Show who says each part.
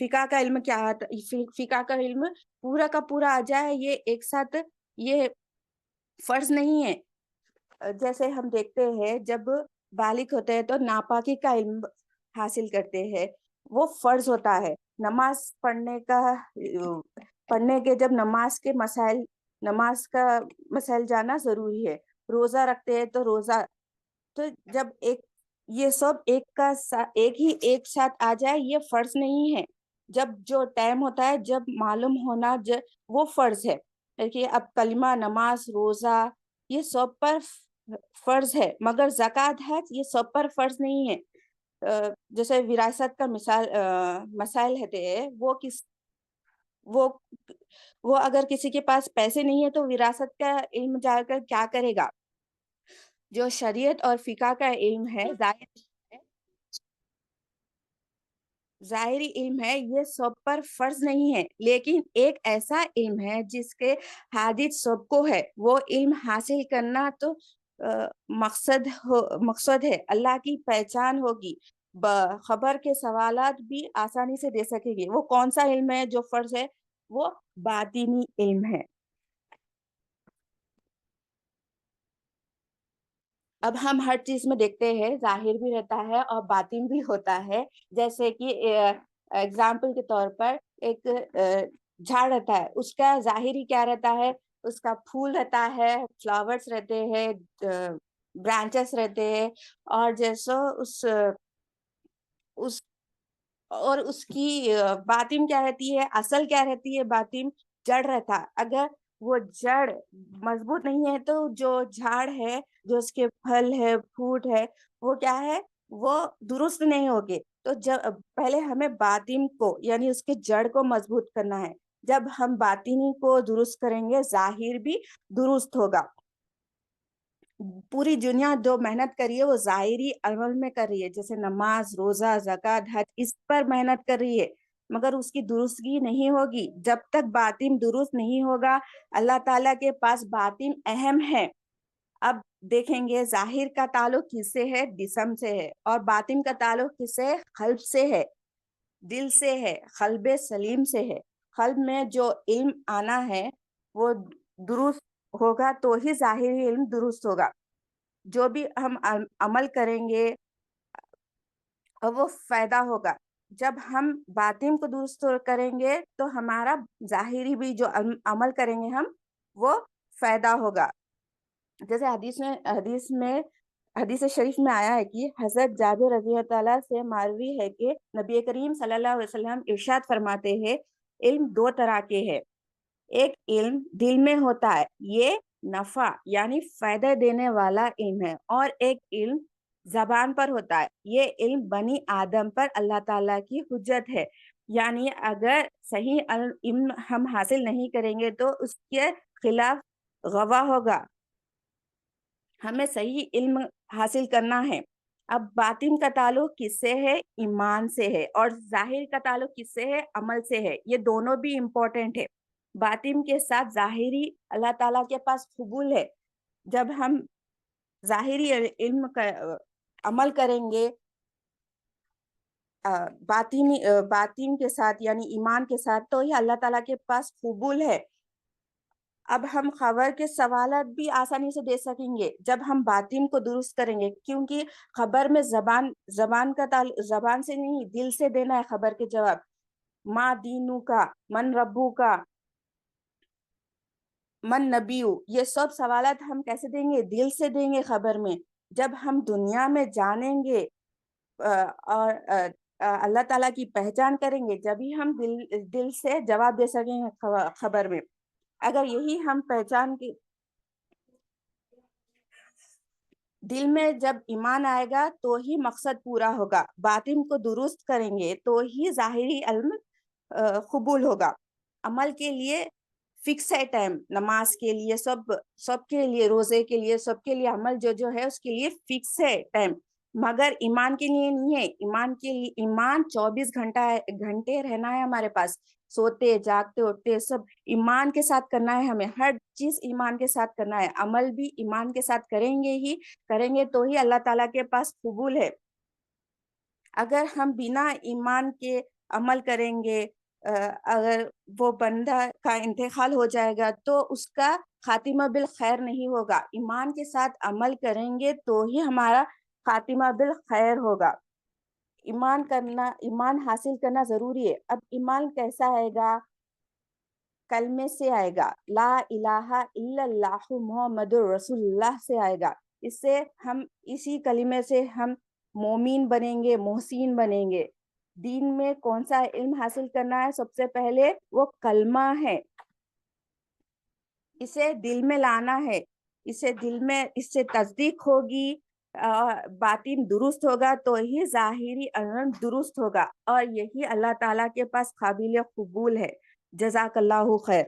Speaker 1: فقہ کا علم کیا آتا، فقہ کا علم پورا کا پورا آ جائے یہ ایک ساتھ، یہ فرض نہیں ہے۔ جیسے ہم دیکھتے ہیں جب بالغ ہوتے ہیں تو ناپاکی کا علم حاصل کرتے ہیں، وہ فرض ہوتا ہے۔ نماز پڑھنے کے جب نماز کا مسائل جانا ضروری ہے۔ روزہ رکھتے ہیں تو روزہ، تو جب یہ سب ایک ساتھ آ جائے یہ فرض نہیں ہے۔ جب جو ٹائم ہوتا ہے جب معلوم ہونا وہ فرض ہے۔ دیکھیے اب کلمہ، نماز، روزہ یہ سب پر فرض ہے، مگر زکوٰۃ حج یہ سب پر فرض نہیں ہے۔ جیسے وراثت کا مسائل ہوتے ہیں، وہ اگر کسی کے پاس پیسے نہیں ہے تو وراثت کا علم جا کر کیا کرے گا؟ جو شریعت اور فقہ کا علم ہے، ظاہری علم ہے، یہ سب پر فرض نہیں ہے، لیکن ایک ایسا علم ہے جس کے حادث سب کو ہے۔ وہ علم حاصل کرنا تو مقصد ہے، اللہ کی پہچان ہوگی، خبر کے سوالات بھی آسانی سے دے سکے گی۔ وہ کون سا علم ہے جو فرض ہے؟ وہ باطنی علم ہے۔ اب ہم ہر چیز میں دیکھتے ہیں ظاہر بھی رہتا ہے اور باطن بھی ہوتا ہے۔ جیسے کہ اگزامپل کے طور پر ایک جھاڑ رہتا ہے، اس کا ظاہری کیا رہتا ہے؟ اس کا پھول رہتا ہے، فلاورز رہتے ہیں، برانچز رہتے ہیں، اور جیسا اس اور اس کی باطن کیا رہتی ہے، اصل کیا رہتی ہے؟ باطن جڑ رہتا۔ اگر وہ جڑ مضبوط نہیں ہے تو جو جھاڑ ہے، جو اس کے پھل ہے، پھوٹ ہے، وہ کیا ہے؟ وہ درست نہیں ہوگے۔ تو جب پہلے ہمیں باطن کو یعنی اس کے جڑ کو مضبوط کرنا ہے۔ جب ہم باطنی کو درست کریں گے ظاہر بھی درست ہوگا۔ پوری دنیا جو محنت کری ہے وہ ظاہری عمل میں کر رہی ہے، جیسے نماز، روزہ، زکوٰۃ، حج، اس پر محنت کر رہی ہے، مگر اس کی درستگی نہیں ہوگی جب تک باطن درست نہیں ہوگا۔ اللہ تعالیٰ کے پاس باطن اہم ہے۔ اب دیکھیں گے ظاہر کا تعلق کس سے ہے؟ جسم سے ہے، اور باطن کا تعلق کس سے ہے؟ قلب سے ہے، دل سے ہے، قلب سلیم سے ہے۔ قلب میں جو علم آنا ہے وہ درست ہوگا تو ہی ظاہری علم درست ہوگا۔ جو بھی ہم عمل کریں گے وہ فائدہ ہوگا۔ جب ہم باطن کو درست کریں گے تو ہمارا ظاہری بھی جو عمل کریں گے ہم، وہ فائدہ ہوگا۔ جیسے حدیث شریف میں آیا ہے کہ حضرت جابر رضی اللہ تعالیٰ سے مروی ہے کہ نبی کریم صلی اللہ علیہ وسلم ارشاد فرماتے ہیں، علم دو طرح کے ہے۔ ایک علم دل میں ہوتا ہے، یہ نفع یعنی فائدہ دینے والا علم ہے، اور ایک علم زبان پر ہوتا ہے، یہ علم بنی آدم پر اللہ تعالیٰ کی حجت ہے۔ یعنی اگر صحیح علم ہم حاصل نہیں کریں گے تو اس کے خلاف گواہ ہوگا۔ ہمیں صحیح علم حاصل کرنا ہے۔ اب باطن کا تعلق کس سے ہے؟ ایمان سے ہے، اور ظاہر کا تعلق کس سے ہے؟ عمل سے ہے۔ یہ دونوں بھی امپورٹنٹ ہے۔ باطن کے ساتھ ظاہری اللہ تعالیٰ کے پاس قبول ہے۔ جب ہم ظاہری علم کا عمل کریں گے باطن کے ساتھ یعنی ایمان کے ساتھ، تو یہ اللہ تعالیٰ کے پاس قبول ہے۔ اب ہم خبر کے سوالات بھی آسانی سے دے سکیں گے جب ہم باطن کو درست کریں گے، کیونکہ خبر میں زبان سے نہیں، دل سے دینا ہے خبر کے جواب۔ ما دینو کا، من ربو کا، من نبیو، یہ سب سوالات ہم کیسے دیں گے؟ دل سے دیں گے خبر میں۔ جب ہم دنیا میں جانیں گے اور اللہ تعالیٰ کی پہچان کریں گے، جبھی ہم دل سے جواب دے سکیں گے خبر میں۔ اگر یہی ہم پہچان کی دل میں جب ایمان آئے گا تو ہی مقصد پورا ہوگا۔ باطن کو درست کریں گے تو ہی ظاہری علم قبول ہوگا۔ عمل کے لیے فکس ہے ٹائم، نماز کے لیے، سب کے لیے، روزے کے لیے، سب کے لیے عمل جو ہے اس کے لیے فکس ہے ٹائم، مگر ایمان کے لیے نہیں ہے۔ ایمان 24 گھنٹے رہنا ہے ہمارے پاس، سوتے جاگتے اٹھتے سب ایمان کے ساتھ کرنا ہے ہمیں، ہر چیز ایمان کے ساتھ کرنا ہے۔ عمل بھی ایمان کے ساتھ کریں گے تو ہی اللہ تعالیٰ کے پاس قبول ہے۔ اگر ہم بنا ایمان کے عمل کریں گے، اگر وہ بندہ کا انتقال ہو جائے گا تو اس کا خاتمہ بالخیر نہیں ہوگا۔ ایمان کے ساتھ عمل کریں گے تو ہی ہمارا خاتمہ بالخیر ہوگا۔ ایمان حاصل کرنا ضروری ہے۔ اب ایمان کیسا آئے گا؟ کلمے سے آئے گا، لا الہ الا اللہ محمد رسول اللہ سے آئے گا۔ اسی کلمے سے ہم مومین بنیں گے، محسین بنیں گے۔ دین میں کون سا علم حاصل کرنا ہے؟ سب سے پہلے وہ کلمہ ہے، اسے دل میں لانا ہے، اس سے تصدیق ہوگی، باطن درست ہوگا تو ہی ظاہری عمل درست ہوگا، اور یہی اللہ تعالیٰ کے پاس قابل قبول ہے۔ جزاک اللہ خیر۔